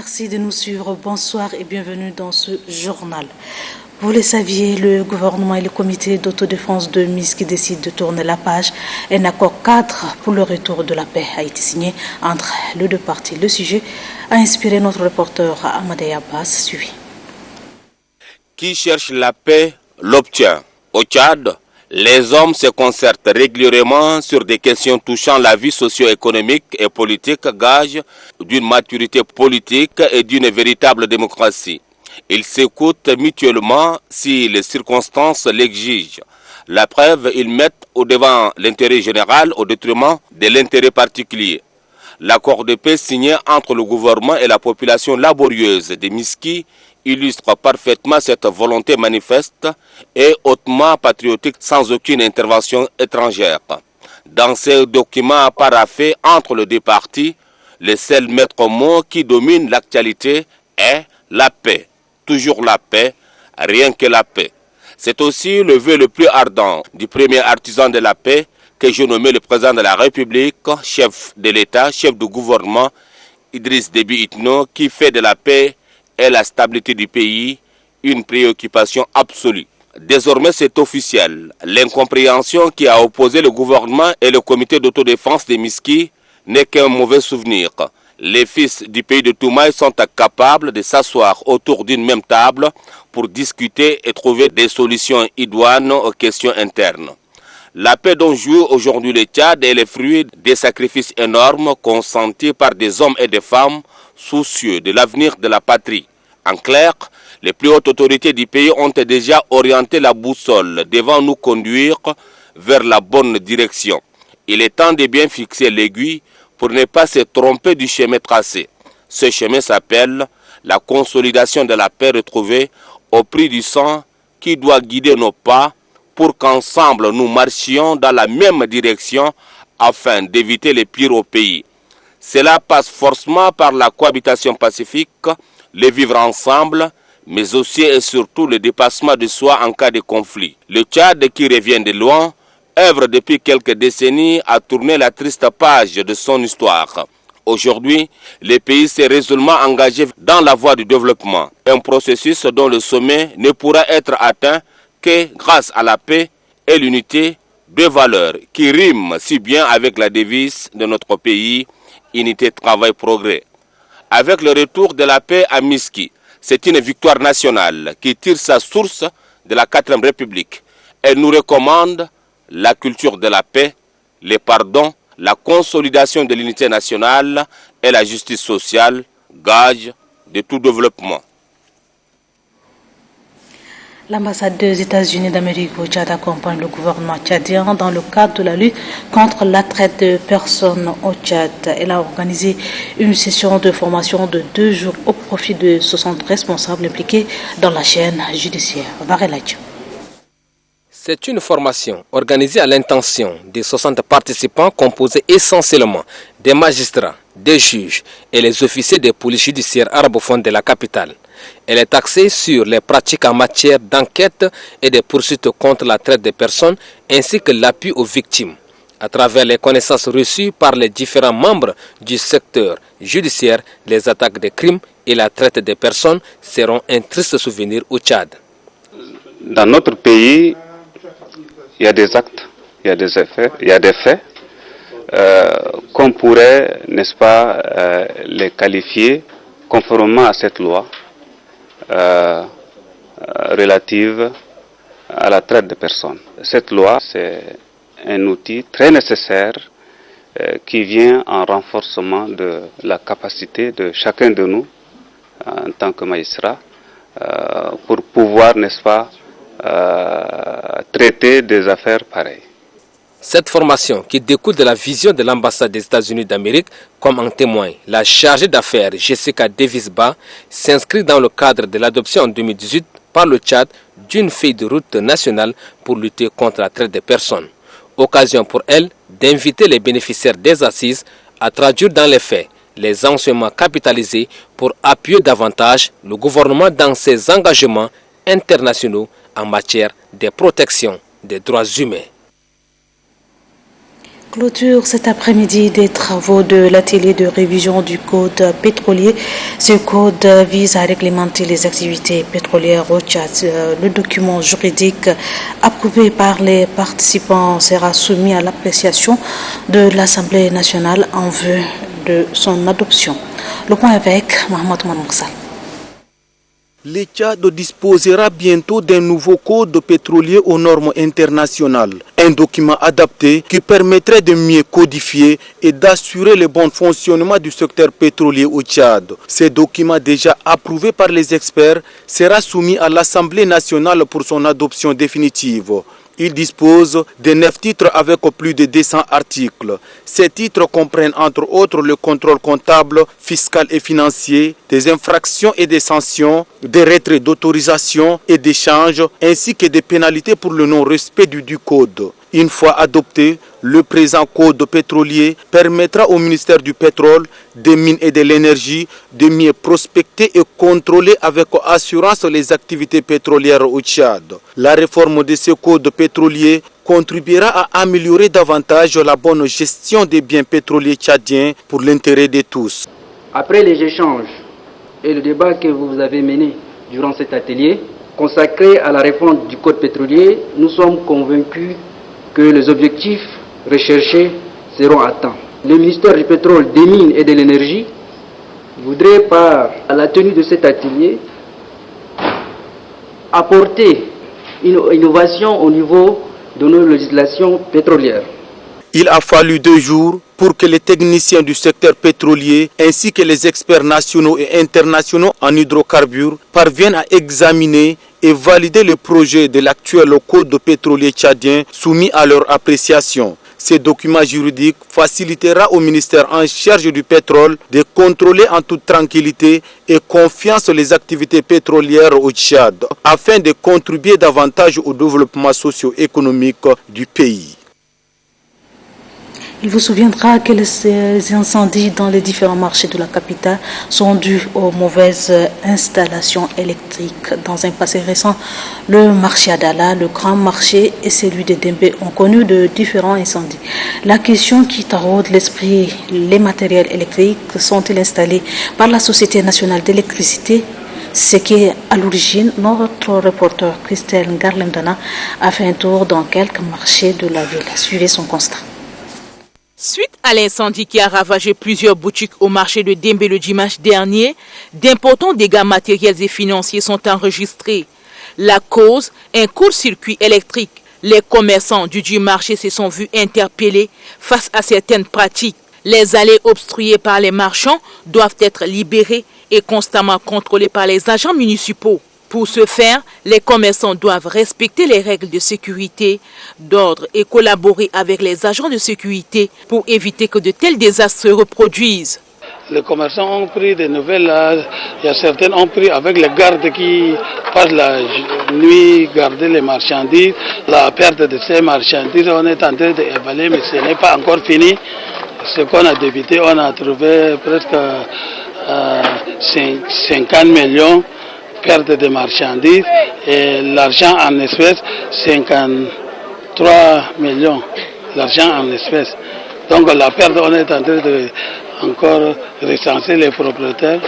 Merci de nous suivre. Bonsoir et bienvenue dans ce journal. Vous le saviez, le gouvernement et le comité d'autodéfense de Miski décident de tourner la page. Un accord cadre pour le retour de la paix a été signé entre les deux parties. Le sujet a inspiré notre reporter Amadei Abbas. Suivi. Qui cherche la paix l'obtient. Au Tchad, les hommes se concertent régulièrement sur des questions touchant la vie socio-économique et politique, gage d'une maturité politique et d'une véritable démocratie. Ils s'écoutent mutuellement si les circonstances l'exigent. La preuve, ils mettent au devant l'intérêt général au détriment de l'intérêt particulier. L'accord de paix signé entre le gouvernement et la population laborieuse de Miski illustre parfaitement cette volonté manifeste et hautement patriotique sans aucune intervention étrangère. Dans ce document paraphé entre les deux parties, le seul maître mot qui domine l'actualité est la paix. Toujours la paix, rien que la paix. C'est aussi le vœu le plus ardent du premier artisan de la paix que j'ai nommé le président de la République, chef de l'État, chef du gouvernement, Idriss Déby Itno, qui fait de la paix et la stabilité du pays une préoccupation absolue. Désormais, c'est officiel. L'incompréhension qui a opposé le gouvernement et le comité d'autodéfense de Miski n'est qu'un mauvais souvenir. Les fils du pays de Toumaï sont capables de s'asseoir autour d'une même table pour discuter et trouver des solutions idoines aux questions internes. La paix dont joue aujourd'hui le Tchad est le fruit des sacrifices énormes consentis par des hommes et des femmes soucieux de l'avenir de la patrie. En clair, les plus hautes autorités du pays ont déjà orienté la boussole devant nous conduire vers la bonne direction. Il est temps de bien fixer l'aiguille pour ne pas se tromper du chemin tracé. Ce chemin s'appelle la consolidation de la paix retrouvée au prix du sang qui doit guider nos pas pour qu'ensemble nous marchions dans la même direction afin d'éviter les pires au pays. Cela passe forcément par la cohabitation pacifique, le vivre ensemble, mais aussi et surtout le dépassement de soi en cas de conflit. Le Tchad, qui revient de loin, œuvre depuis quelques décennies à tourner la triste page de son histoire. Aujourd'hui, le pays s'est résolument engagé dans la voie du développement, un processus dont le sommet ne pourra être atteint que grâce à la paix et l'unité, deux valeurs qui riment si bien avec la devise de notre pays, unité, travail, progrès. Avec le retour de la paix à Miski, c'est une victoire nationale qui tire sa source de la 4e République. Elle nous recommande la culture de la paix, le pardon, la consolidation de l'unité nationale et la justice sociale, gage de tout développement. L'ambassade des États-Unis d'Amérique au Tchad accompagne le gouvernement tchadien dans le cadre de la lutte contre la traite de personnes au Tchad. Elle a organisé une session de formation de 2 jours au profit de 60 responsables impliqués dans la chaîne judiciaire. Vareladio. C'est une formation organisée à l'intention des 60 participants composés essentiellement des magistrats, des juges et les officiers des polices judiciaires arabophones de la capitale. Elle est axée sur les pratiques en matière d'enquête et de poursuites contre la traite des personnes ainsi que l'appui aux victimes. À travers les connaissances reçues par les différents membres du secteur judiciaire, les attaques de crimes et la traite des personnes seront un triste souvenir au Tchad. Dans notre pays, il y a des actes, il y a des effets, il y a des faits qu'on pourrait, n'est-ce pas, les qualifier conformément à cette loi relative à la traite de personnes. Cette loi, c'est un outil très nécessaire qui vient en renforcement de la capacité de chacun de nous en tant que magistrat pour pouvoir, n'est-ce pas, traiter des affaires pareilles. Cette formation, qui découle de la vision de l'ambassade des États-Unis d'Amérique, comme en témoigne la chargée d'affaires Jessica Davis-Ba, s'inscrit dans le cadre de l'adoption en 2018 par le Tchad d'une feuille de route nationale pour lutter contre la traite des personnes. Occasion pour elle d'inviter les bénéficiaires des assises à traduire dans les faits les enseignements capitalisés pour appuyer davantage le gouvernement dans ses engagements internationaux en matière de protection des droits humains. Clôture cet après-midi des travaux de l'atelier de révision du code pétrolier. Ce code vise à réglementer les activités pétrolières au Tchad. Le document juridique approuvé par les participants sera soumis à l'appréciation de l'Assemblée nationale en vue de son adoption. Le point avec Mohamed Moussal. Le Tchad disposera bientôt d'un nouveau code pétrolier aux normes internationales, un document adapté qui permettrait de mieux codifier et d'assurer le bon fonctionnement du secteur pétrolier au Tchad. Ce document déjà approuvé par les experts sera soumis à l'Assemblée nationale pour son adoption définitive. Il dispose de 9 titres avec plus de 200 articles. Ces titres comprennent entre autres le contrôle comptable, fiscal et financier, des infractions et des sanctions, des retraits d'autorisation et d'échange, ainsi que des pénalités pour le non-respect du code. Une fois adopté, le présent code pétrolier permettra au ministère du pétrole, des mines et de l'énergie de mieux prospecter et contrôler avec assurance les activités pétrolières au Tchad. La réforme de ce code pétrolier contribuera à améliorer davantage la bonne gestion des biens pétroliers tchadiens pour l'intérêt de tous. Après les échanges et le débat que vous avez mené durant cet atelier consacré à la réforme du code pétrolier, nous sommes convaincus que les objectifs recherchés seront atteints. Le ministère du pétrole, des mines et de l'énergie voudrait par la tenue de cet atelier apporter une innovation au niveau de nos législations pétrolières. Il a fallu 2 jours pour que les techniciens du secteur pétrolier ainsi que les experts nationaux et internationaux en hydrocarbures parviennent à examiner et valider le projet de l'actuel code pétrolier tchadien soumis à leur appréciation. Ce document juridique facilitera au ministère en charge du pétrole de contrôler en toute tranquillité et confiance les activités pétrolières au Tchad afin de contribuer davantage au développement socio-économique du pays. Il vous souviendra que les incendies dans les différents marchés de la capitale sont dus aux mauvaises installations électriques. Dans un passé récent, le marché Adala, le grand marché et celui de Dembé ont connu de différents incendies. La question qui taraude l'esprit, les matériels électriques sont-ils installés par la Société nationale d'électricité? Ce qui est à l'origine, notre reporter Christelle Garlemdana a fait un tour dans quelques marchés de la ville. Suivez son constat. Suite à l'incendie qui a ravagé plusieurs boutiques au marché de Dembé le dimanche dernier, d'importants dégâts matériels et financiers sont enregistrés. La cause, un court-circuit électrique. Les commerçants du marché se sont vus interpellés face à certaines pratiques. Les allées obstruées par les marchands doivent être libérées et constamment contrôlées par les agents municipaux. Pour ce faire, les commerçants doivent respecter les règles de sécurité, d'ordre et collaborer avec les agents de sécurité pour éviter que de tels désastres se reproduisent. Les commerçants ont pris des nouvelles là. Il y a certains ont pris avec les gardes qui passent la nuit garder les marchandises. La perte de ces marchandises, on est en train d'évaluer, mais ce n'est pas encore fini. Ce qu'on a débuté, on a trouvé presque 50 millions. Perte de marchandises et l'argent en espèces 53 millions, l'argent en espèces. Donc la perte, on est en train de encore recenser les propriétaires.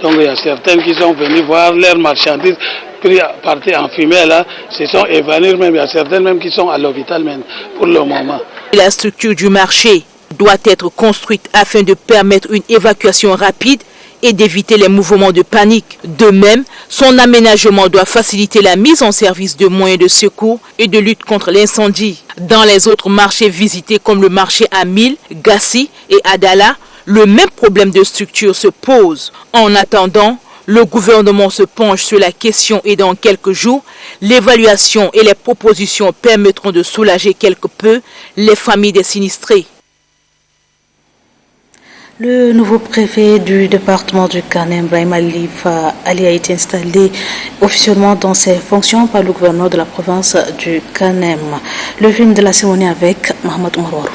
Donc il y a certains qui sont venus voir leurs marchandises pris partir en fumée là, se sont évanouis même. Il y a certains même qui sont à l'hôpital même pour le moment. La structure du marché doit être construite afin de permettre une évacuation rapide et d'éviter les mouvements de panique. De même, son aménagement doit faciliter la mise en service de moyens de secours et de lutte contre l'incendie. Dans les autres marchés visités comme le marché à Mil, Gassi et Adala, le même problème de structure se pose. En attendant, le gouvernement se penche sur la question et dans quelques jours, l'évaluation et les propositions permettront de soulager quelque peu les familles des sinistrés. Le nouveau préfet du département du Kanem, Brahim Alifa Ali, a été installé officiellement dans ses fonctions par le gouverneur de la province du Kanem. Le film de la cérémonie avec Mohamed Oumarou.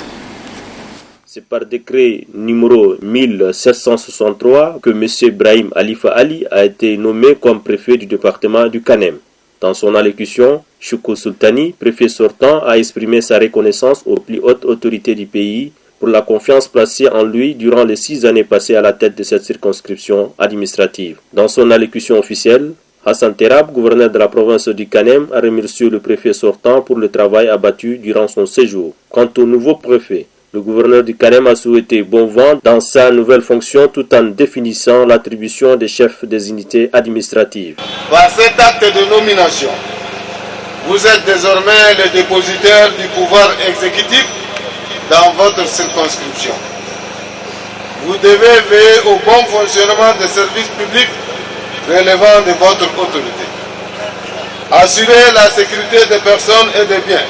C'est par décret numéro 1763 que M. Brahim Alifa Ali a été nommé comme préfet du département du Kanem. Dans son allocution, Chouko Sultani, préfet sortant, a exprimé sa reconnaissance aux plus hautes autorités du pays pour la confiance placée en lui durant les 6 années passées à la tête de cette circonscription administrative. Dans son allocution officielle, Hassan Terab, gouverneur de la province du Kanem, a remercié le préfet sortant pour le travail abattu durant son séjour. Quant au nouveau préfet, le gouverneur du Kanem a souhaité bon vent dans sa nouvelle fonction tout en définissant l'attribution des chefs des unités administratives. Par cet acte de nomination, vous êtes désormais le dépositaire du pouvoir exécutif dans votre circonscription. Vous devez veiller au bon fonctionnement des services publics relevant de votre autorité. Assurer la sécurité des personnes et des biens.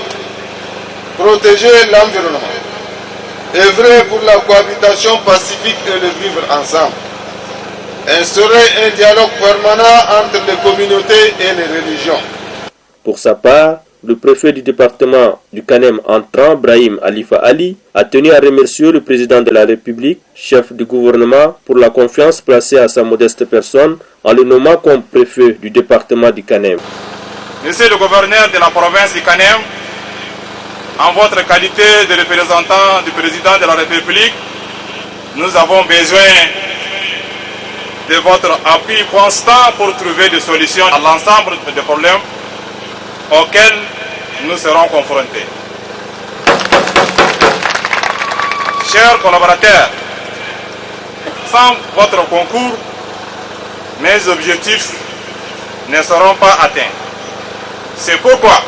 Protéger l'environnement. Œuvrer pour la cohabitation pacifique et le vivre ensemble. Instaurer un dialogue permanent entre les communautés et les religions. Pour sa part, le préfet du département du Kanem entrant, Brahim Alifa Ali, a tenu à remercier le président de la République, chef du gouvernement, pour la confiance placée à sa modeste personne en le nommant comme préfet du département du Kanem. Monsieur le gouverneur de la province du Kanem, en votre qualité de représentant du président de la République, nous avons besoin de votre appui constant pour trouver des solutions à l'ensemble des problèmes auxquels nous serons confrontés. Chers collaborateurs, sans votre concours, mes objectifs ne seront pas atteints. C'est pourquoi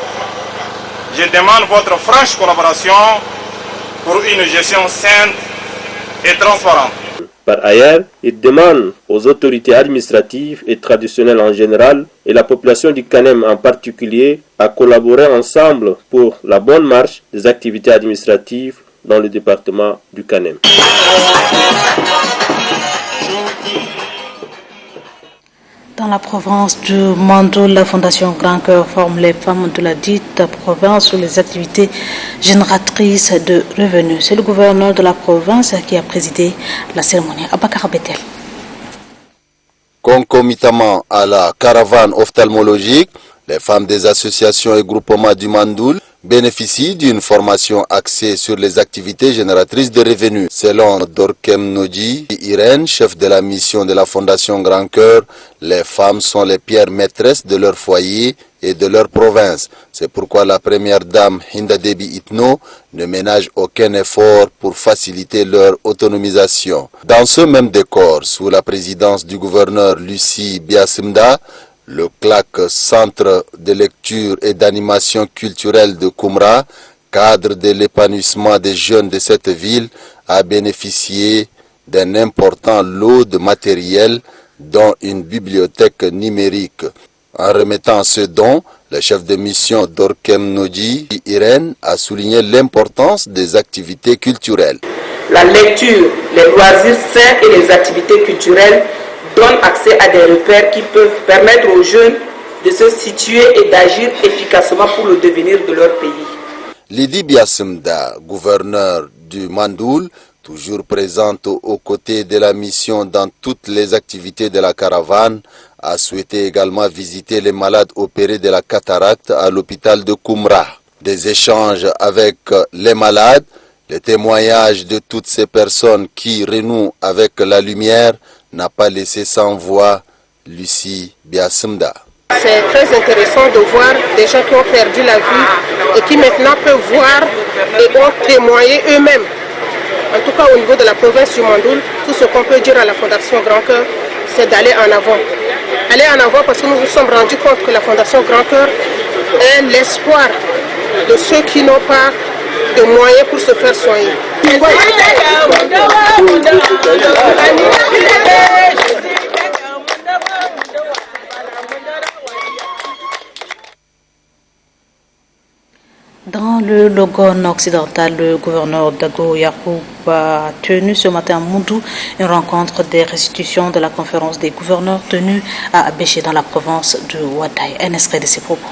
je demande votre franche collaboration pour une gestion saine et transparente. Par ailleurs, il demande aux autorités administratives et traditionnelles en général et la population du Kanem en particulier à collaborer ensemble pour la bonne marche des activités administratives dans le département du Kanem. Dans la province du Mandoul, la Fondation Grand Cœur forme les femmes de la dite province sur les activités génératrices de revenus. C'est le gouverneur de la province qui a présidé la cérémonie. Abakar Betel. Concomitamment à la caravane ophtalmologique, les femmes des associations et groupements du Mandoul bénéficient d'une formation axée sur les activités génératrices de revenus. Selon Dorkem Nodji Irène, chef de la mission de la Fondation Grand Cœur, les femmes sont les pierres maîtresses de leur foyer et de leur province. C'est pourquoi la première dame Hinda Debi Itno ne ménage aucun effort pour faciliter leur autonomisation. Dans ce même décor, sous la présidence du gouverneur Lucie Biasimda, le CLAC, Centre de lecture et d'animation culturelle de Koumra, cadre de l'épanouissement des jeunes de cette ville, a bénéficié d'un important lot de matériel, dont une bibliothèque numérique. En remettant ce don, le chef de mission Dorkem Nodji Irène a souligné l'importance des activités culturelles. La lecture, les loisirs sains et les activités culturelles donnent accès à des repères qui peuvent permettre aux jeunes de se situer et d'agir efficacement pour le devenir de leur pays. Lydie Biasimda, gouverneur du Mandoul, toujours présente aux côtés de la mission dans toutes les activités de la caravane, a souhaité également visiter les malades opérés de la cataracte à l'hôpital de Koumra. Des échanges avec les malades, les témoignages de toutes ces personnes qui renouent avec la lumière n'a pas laissé sans voix Lucie Biasimda. C'est très intéressant de voir des gens qui ont perdu la vie et qui maintenant peuvent voir et ont témoigné eux-mêmes. En tout cas au niveau de la province du Mandoul, tout ce qu'on peut dire à la Fondation Grand Cœur, c'est d'aller en avant. Aller en avant parce que nous nous sommes rendus compte que la Fondation Grand Cœur est l'espoir de ceux qui n'ont pas de moyens pour se faire soigner. Dans le Logone occidental, le gouverneur Dago Yacoub a tenu ce matin à Moundou une rencontre des restitutions de la conférence des gouverneurs tenue à Abéché dans la province de Ouaddaï. Un extrait de ses propos.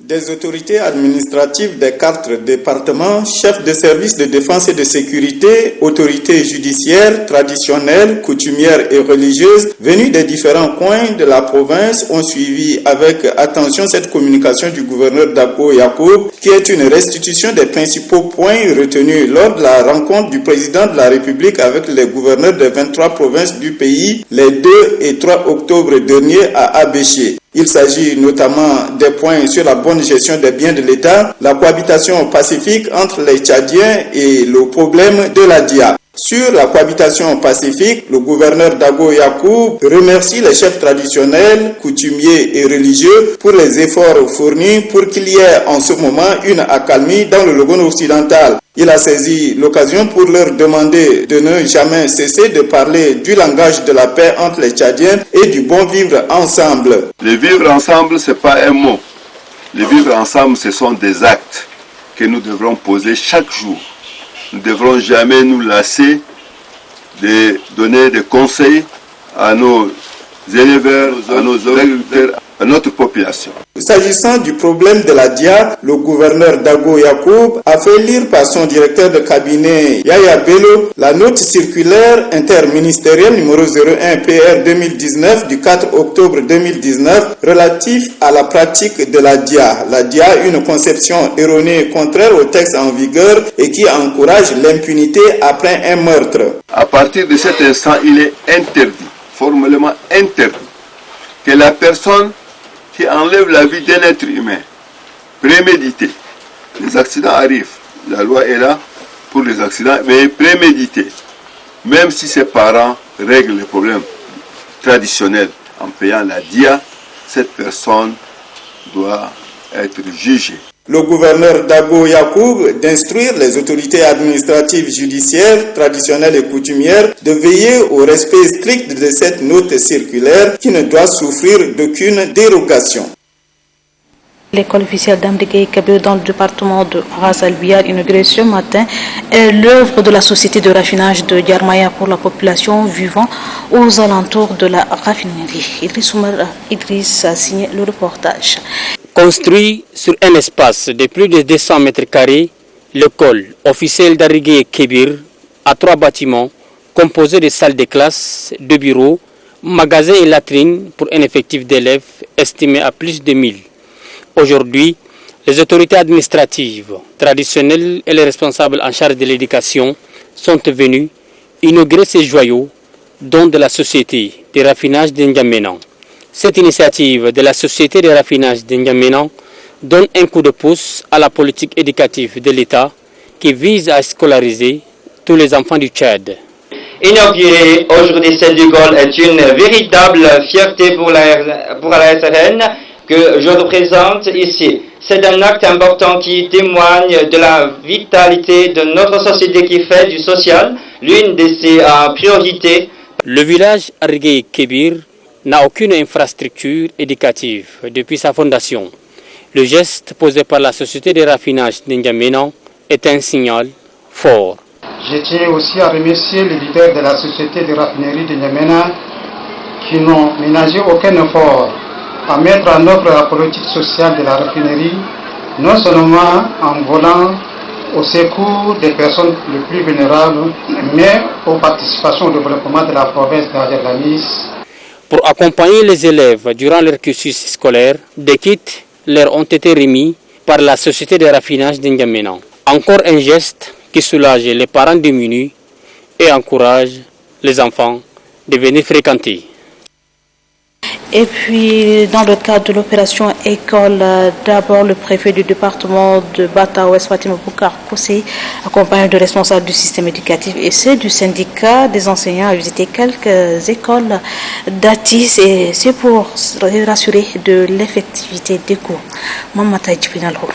Des autorités administratives des 4 départements, chefs de services de défense et de sécurité, autorités judiciaires, traditionnelles, coutumières et religieuses venus des différents coins de la province ont suivi avec attention cette communication du gouverneur Dako Yacoub qui est une restitution des principaux points retenus lors de la rencontre du président de la République avec les gouverneurs des 23 provinces du pays les 2 et 3 octobre dernier à Abéché. Il s'agit notamment des points sur la bonne gestion des biens de l'État, la cohabitation pacifique entre les Tchadiens et le problème de la DIA. Sur la cohabitation pacifique, le gouverneur Dako Yacoub remercie les chefs traditionnels, coutumiers et religieux pour les efforts fournis pour qu'il y ait en ce moment une accalmie dans le Logone occidental. Il a saisi l'occasion pour leur demander de ne jamais cesser de parler du langage de la paix entre les Tchadiens et du bon vivre ensemble. Le vivre ensemble, ce n'est pas un mot. Le vivre ensemble, ce sont des actes que nous devrons poser chaque jour. Nous ne devrons jamais nous lasser de donner des conseils à nos éleveurs, à nos agriculteurs, à notre population. S'agissant du problème de la DIA, le gouverneur Dako Yacoub a fait lire par son directeur de cabinet Yaya Bello la note circulaire interministérielle numéro 01 PR 2019 du 4 octobre 2019 relatif à la pratique de la DIA. La DIA, une conception erronée contraire au texte en vigueur et qui encourage l'impunité après un meurtre. À partir de cet instant, il est interdit, formellement interdit, que la personne qui enlève la vie d'un être humain, prémédité. Les accidents arrivent, la loi est là pour les accidents, mais prémédité. Même si ses parents règlent les problèmes traditionnels en payant la DIA, cette personne doit être jugée. Le gouverneur Dako Yacoub d'instruire les autorités administratives, judiciaires, traditionnelles et coutumières de veiller au respect strict de cette note circulaire qui ne doit souffrir d'aucune dérogation. L'école officielle d'Amdegay Kabir dans le département de Razalbiar, inaugurée ce matin, est l'œuvre de la société de raffinage de Yarmaya pour la population vivant aux alentours de la raffinerie. Idriss a signé le reportage. Construit sur un espace de plus de 200 mètres carrés, l'école officielle d'Arigué Kébir a 3 bâtiments composés de salles de classe, de bureaux, magasins et latrines pour un effectif d'élèves estimé à plus de 1000. Aujourd'hui, les autorités administratives, traditionnelles et les responsables en charge de l'éducation sont venus inaugurer ces joyaux, dont de la société de raffinage d'Ndiamenan. Cette initiative de la société de raffinage d'Ndiamenan donne un coup de pouce à la politique éducative de l'État qui vise à scolariser tous les enfants du Tchad. Inaugurer aujourd'hui cette école est une véritable fierté pour la SRN que je représente ici. C'est un acte important qui témoigne de la vitalité de notre société qui fait du social l'une de ses priorités. Le village Arigué Kébir n'a aucune infrastructure éducative depuis sa fondation. Le geste posé par la société de raffinage d'Ndiamenan est un signal fort. Je tiens aussi à remercier les leaders de la société de raffinerie d'Ndiamenan qui n'ont ménagé aucun effort à mettre en œuvre la politique sociale de la raffinerie, non seulement en volant au secours des personnes les plus vulnérables, mais aux participations au développement de la province d'Agadez. Pour accompagner les élèves durant leur cursus scolaire, des kits leur ont été remis par la société de raffinage d'Ndiamenan. Encore un geste qui soulage les parents démunis et encourage les enfants de venir fréquenter. Et puis, dans le cadre de l'opération École, d'abord le préfet du département de Bata-Ouest, Fatima Boukar Poussé, accompagné de responsables du système éducatif et ceux du syndicat des enseignants, a visité quelques écoles d'Atis et c'est pour rassurer de l'effectivité des cours. Mamata Djipinalho.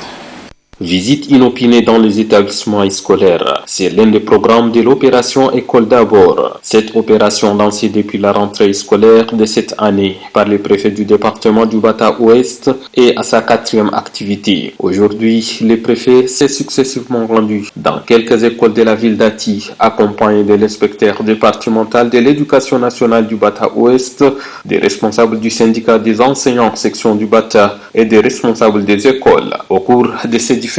Visite inopinée dans les établissements scolaires. C'est l'un des programmes de l'opération École d'abord. Cette opération lancée depuis la rentrée scolaire de cette année par le préfet du département du Bata Ouest est à sa 4e activité. Aujourd'hui, le préfet s'est successivement rendu dans quelques écoles de la ville d'Ati, accompagné de l'inspecteur départemental de l'éducation nationale du Bata Ouest, des responsables du syndicat des enseignants section du Bata et des responsables des écoles. Au cours de ces différentes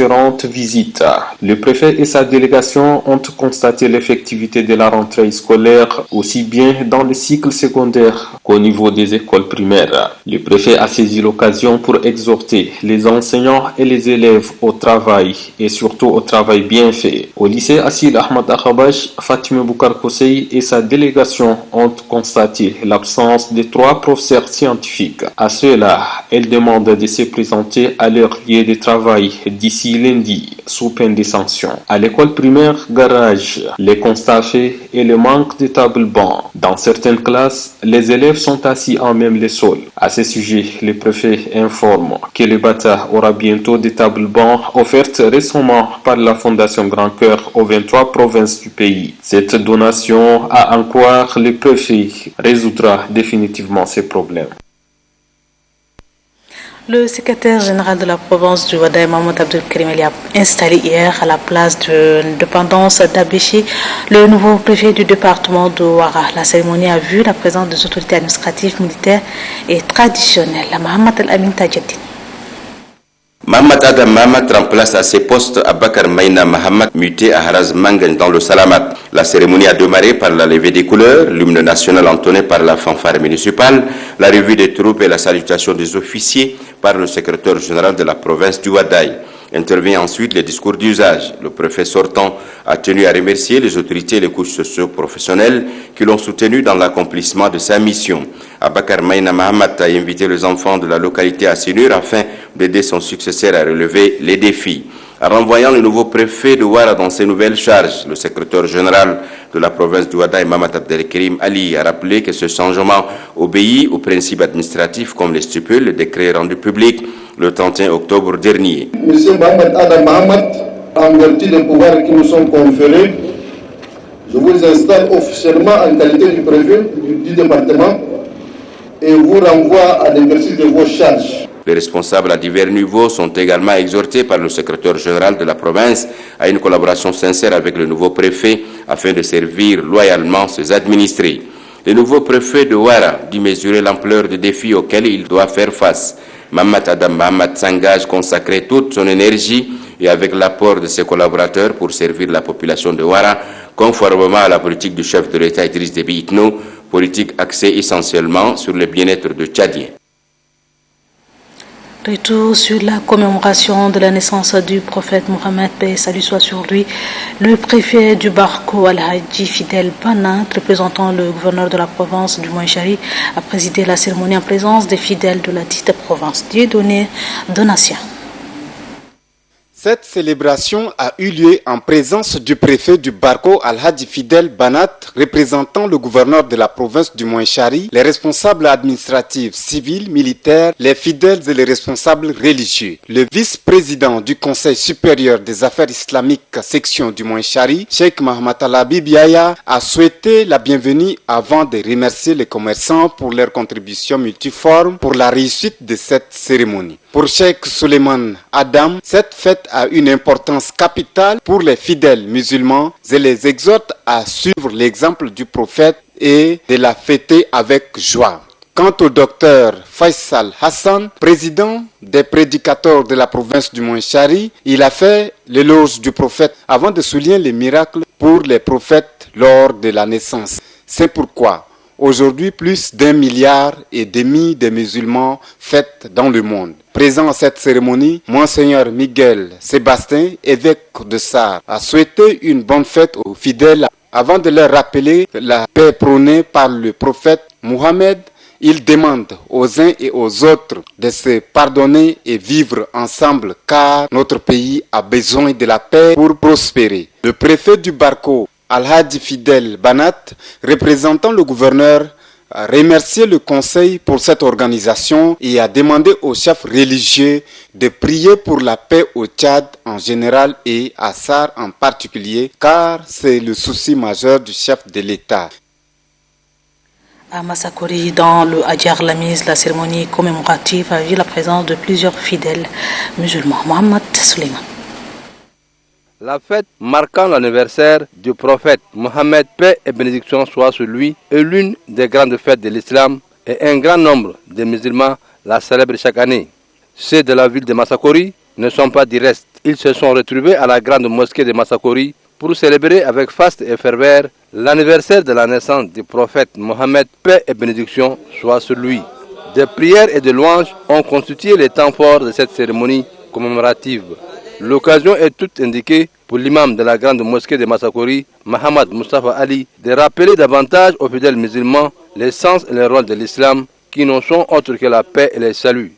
visites, le préfet et sa délégation ont constaté l'effectivité de la rentrée scolaire aussi bien dans le cycle secondaire qu'au niveau des écoles primaires. Le préfet a saisi l'occasion pour exhorter les enseignants et les élèves au travail et surtout au travail bien fait. Au lycée Assil Ahmad Akhabash, Fatima Boukar Kosei et sa délégation ont constaté l'absence de 3 professeurs scientifiques. À cela, elle demande de se présenter à leur lieu de travail d'ici lundi, sous peine de sanctions. À l'école primaire Garage, les constats faits et le manque de tables-bancs. Dans certaines classes, les élèves sont assis en même le sol. À ce sujet, le préfet informe que le Bata aura bientôt des tables-bancs offertes récemment par la Fondation Grand Cœur aux 23 provinces du pays. Cette donation, à en croire le préfet, résoudra définitivement ces problèmes. Le secrétaire général de la province du Ouaddaï, Mahmoud Abdel Karim, a installé hier à la place de dépendance d'Abéché le nouveau préfet du département de Ouara. La cérémonie a vu la présence des autorités administratives, militaires et traditionnelles. Mohamed El-Amin Tadjadine. Mohamed Adam Mahamat remplace à ses postes Abakar Maïna Mahamat, muté à Haraz Mangan dans le Salamat. La cérémonie a démarré par la levée des couleurs, l'hymne national entonné par la fanfare municipale, la revue des troupes et la salutation des officiers par le secrétaire général de la province du Ouaddaï. Intervient ensuite les discours d'usage. Le préfet sortant a tenu à remercier les autorités et les couches socio-professionnelles qui l'ont soutenu dans l'accomplissement de sa mission. Abakar Maïna Mahamat a invité les enfants de la localité à s'unir afin d'aider son successeur à relever les défis. En renvoyant le nouveau préfet de Ouara dans ses nouvelles charges, le secrétaire général de la province du Ouaddaï, Mahmoud Abdel Karim Ali, a rappelé que ce changement obéit aux principes administratifs comme le stipule le décret rendu public le 31 octobre dernier. Monsieur Mohamed Adam Mahamat, en vertu des pouvoirs qui nous sont conférés, je vous installe officiellement en qualité du préfet du département et vous renvoie à l'exercice de vos charges. Les responsables à divers niveaux sont également exhortés par le secrétaire général de la province à une collaboration sincère avec le nouveau préfet afin de servir loyalement ses administrés. Le nouveau préfet de Ouara dit mesurer l'ampleur des défis auxquels il doit faire face. Mahmoud Adam Mahamat s'engage à consacrer toute son énergie et avec l'apport de ses collaborateurs pour servir la population de Ouara conformément à la politique du chef de l'État Idriss Déby Itno, politique axée essentiellement sur le bien-être de Tchadiens. Retour sur la commémoration de la naissance du prophète Mohammed, paix et salut soit sur lui. Le préfet du Barko, Al-Hadji Fidel Banat, représentant le gouverneur de la province du Moinchari, a présidé la cérémonie en présence des fidèles de la dite province. Dieudonné Donatien. Cette célébration a eu lieu en présence du préfet du Barko Al-Hadji Fidel Banat, représentant le gouverneur de la province du Moinchari, les responsables administratifs, civils, militaires, les fidèles et les responsables religieux. Le vice-président du Conseil supérieur des affaires islamiques section du Moinchari, Cheikh Mohamed Alabi Biaya, a souhaité la bienvenue avant de remercier les commerçants pour leur contribution multiforme pour la réussite de cette cérémonie. Pour Cheikh Suleiman Adam, cette fête a une importance capitale pour les fidèles musulmans et les exhorte à suivre l'exemple du prophète et de la fêter avec joie. Quant au docteur Faisal Hassan, président des prédicateurs de la province du Moinchari, il a fait l'éloge du prophète avant de souligner les miracles pour les prophètes lors de la naissance. C'est pourquoi aujourd'hui, plus d'1,5 milliard de musulmans fêtent dans le monde. Présent à cette cérémonie, Monseigneur Miguel Sébastien, évêque de Sarre, a souhaité une bonne fête aux fidèles avant de leur rappeler la paix prônée par le prophète Mohammed. Il demande aux uns et aux autres de se pardonner et vivre ensemble car notre pays a besoin de la paix pour prospérer. Le préfet du Barko, Al-Hadji Fidel Banat, représentant le gouverneur, remercié le conseil pour cette organisation et a demandé aux chefs religieux de prier pour la paix au Tchad en général et à Sarr en particulier, car c'est le souci majeur du chef de l'État. À Massakori, dans le Hadjar Lamiz, la cérémonie commémorative a vu la présence de plusieurs fidèles musulmans. Mohamed Suleiman. La fête marquant l'anniversaire du prophète Mohammed, paix et bénédiction soient sur lui, est l'une des grandes fêtes de l'islam et un grand nombre de musulmans la célèbrent chaque année. Ceux de la ville de Massakori ne sont pas du reste. Ils se sont retrouvés à la grande mosquée de Massakori pour célébrer avec faste et ferveur l'anniversaire de la naissance du prophète Mohammed, paix et bénédiction soient sur lui. Des prières et des louanges ont constitué les temps forts de cette cérémonie commémorative. L'occasion est toute indiquée pour l'imam de la grande mosquée de Massakori, Mohamed Mustafa Ali, de rappeler davantage aux fidèles musulmans les sens et les rôles de l'islam qui ne sont autres que la paix et le salut.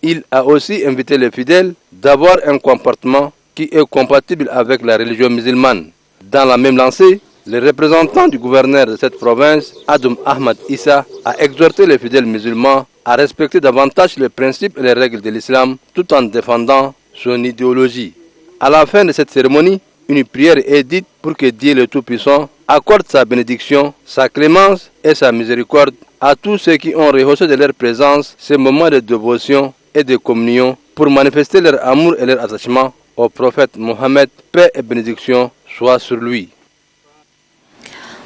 Il a aussi invité les fidèles d'avoir un comportement qui est compatible avec la religion musulmane. Dans la même lancée, le représentant du gouverneur de cette province, Adoum Ahmad Issa, a exhorté les fidèles musulmans à respecter davantage les principes et les règles de l'islam tout en défendant son idéologie. À la fin de cette cérémonie, une prière est dite pour que Dieu le Tout-Puissant accorde sa bénédiction, sa clémence et sa miséricorde à tous ceux qui ont rehaussé de leur présence ces moments de dévotion et de communion pour manifester leur amour et leur attachement au prophète Mohammed, paix et bénédiction soient sur lui.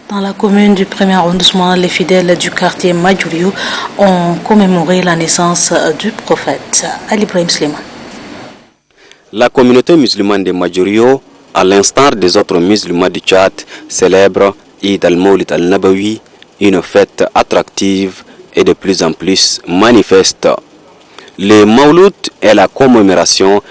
Dans la commune du 1er arrondissement, les fidèles du quartier Madjurio ont commémoré la naissance du prophète. Ali Ibrahim Sleiman. La communauté musulmane de Madjurio, à l'instar des autres musulmans du Tchad, célèbre Eid al-Mawlid al-Nabawi, une fête attractive et de plus en plus manifeste. Le Mawlud est la commémoration